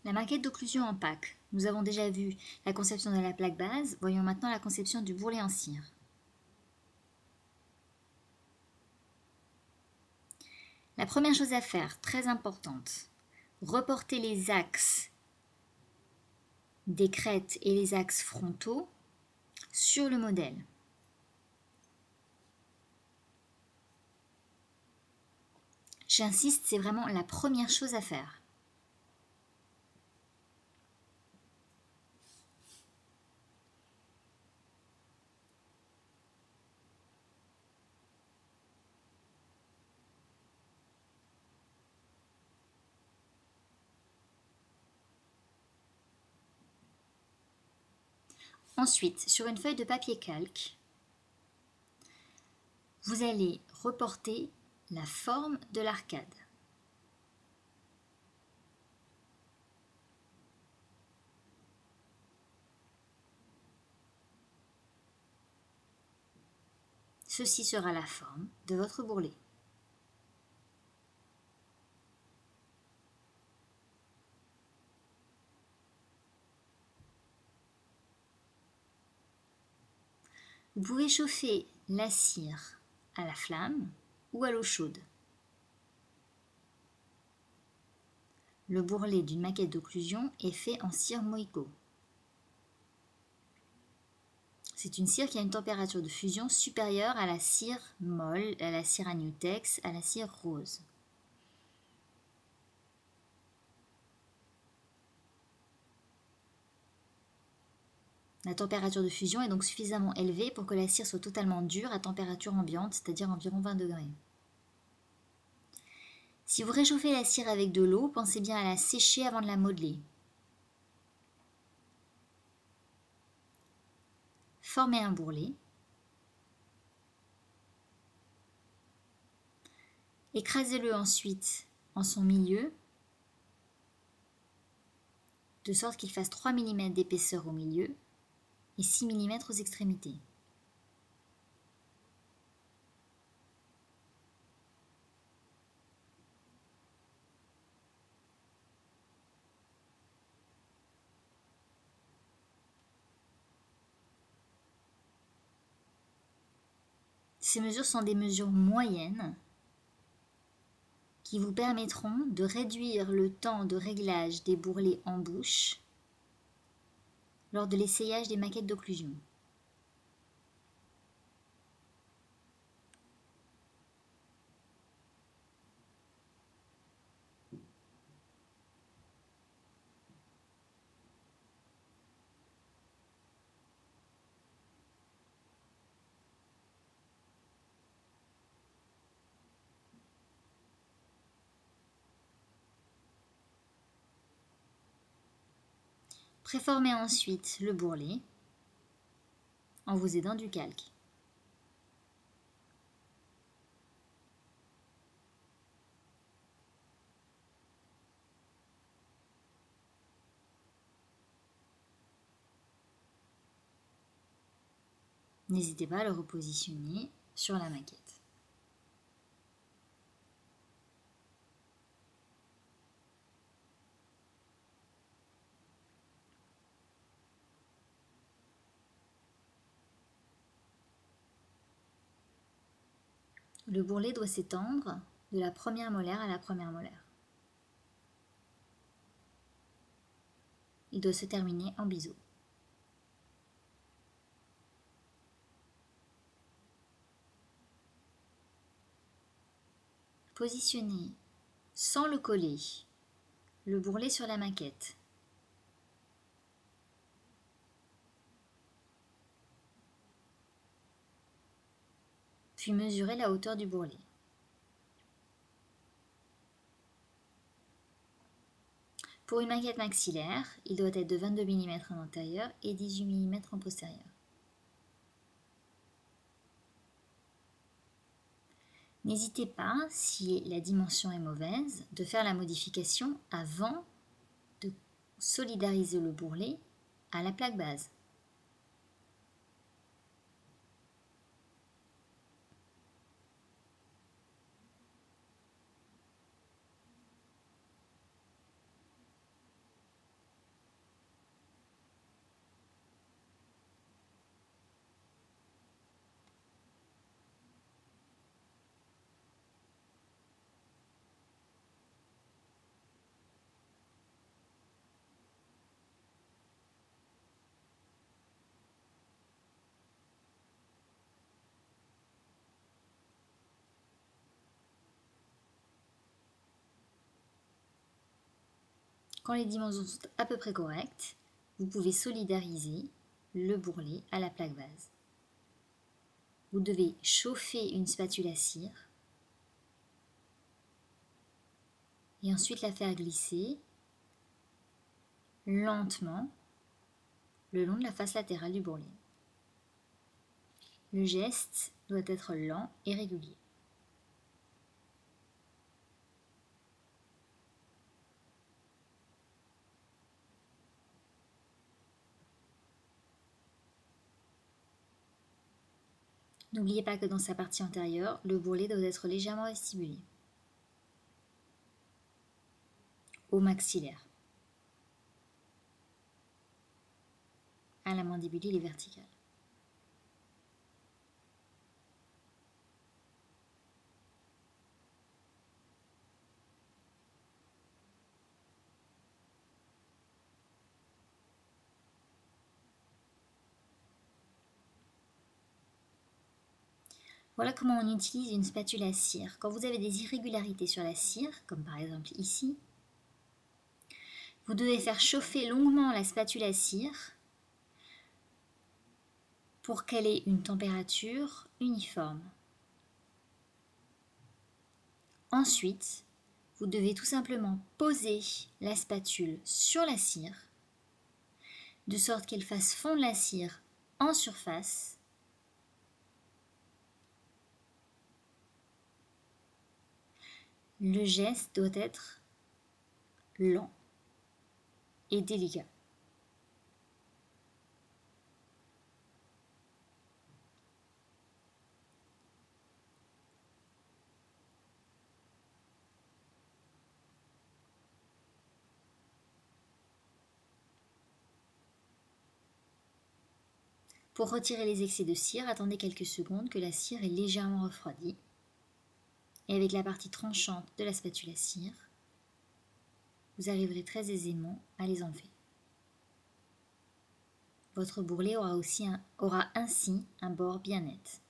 La maquette d'occlusion en pack. Nous avons déjà vu la conception de la plaque base. Voyons maintenant la conception du bourrelet en cire. La première chose à faire, très importante, reporter les axes des crêtes et les axes frontaux sur le modèle. J'insiste, c'est vraiment la première chose à faire. Ensuite, sur une feuille de papier calque, vous allez reporter la forme de l'arcade. Ceci sera la forme de votre bourrelet. Vous pouvez chauffer la cire à la flamme ou à l'eau chaude. Le bourrelet d'une maquette d'occlusion est fait en cire Moïko. C'est une cire qui a une température de fusion supérieure à la cire molle, à la cire Agnutex, à la cire rose. La température de fusion est donc suffisamment élevée pour que la cire soit totalement dure à température ambiante, c'est-à-dire environ 20 degrés. Si vous réchauffez la cire avec de l'eau, pensez bien à la sécher avant de la modeler. Formez un bourrelet. Écrasez-le ensuite en son milieu, de sorte qu'il fasse 3 mm d'épaisseur au milieu et 6 mm aux extrémités. Ces mesures sont des mesures moyennes qui vous permettront de réduire le temps de réglage des bourrelets en bouche lors de l'essayage des maquettes d'occlusion. Préformez ensuite le bourrelet en vous aidant du calque. N'hésitez pas à le repositionner sur la maquette. Le bourrelet doit s'étendre de la première molaire à la première molaire. Il doit se terminer en biseau. Positionnez sans le coller le bourrelet sur la maquette. Puis mesurez la hauteur du bourrelet. Pour une maquette maxillaire, il doit être de 22 mm en antérieur et 18 mm en postérieur. N'hésitez pas, si la dimension est mauvaise, de faire la modification avant de solidariser le bourrelet à la plaque base. Quand les dimensions sont à peu près correctes, vous pouvez solidariser le bourrelet à la plaque base. Vous devez chauffer une spatule à cire et ensuite la faire glisser lentement le long de la face latérale du bourrelet. Le geste doit être lent et régulier. N'oubliez pas que dans sa partie antérieure, le bourrelet doit être légèrement vestibulé au maxillaire. À la mandibule, il est vertical. Voilà comment on utilise une spatule à cire. Quand vous avez des irrégularités sur la cire, comme par exemple ici, vous devez faire chauffer longuement la spatule à cire pour qu'elle ait une température uniforme. Ensuite, vous devez tout simplement poser la spatule sur la cire, de sorte qu'elle fasse fondre la cire en surface. Le geste doit être lent et délicat. Pour retirer les excès de cire, attendez quelques secondes que la cire est légèrement refroidie. Et avec la partie tranchante de la spatule à cire, vous arriverez très aisément à les enlever. Votre bourrelet aura ainsi un bord bien net.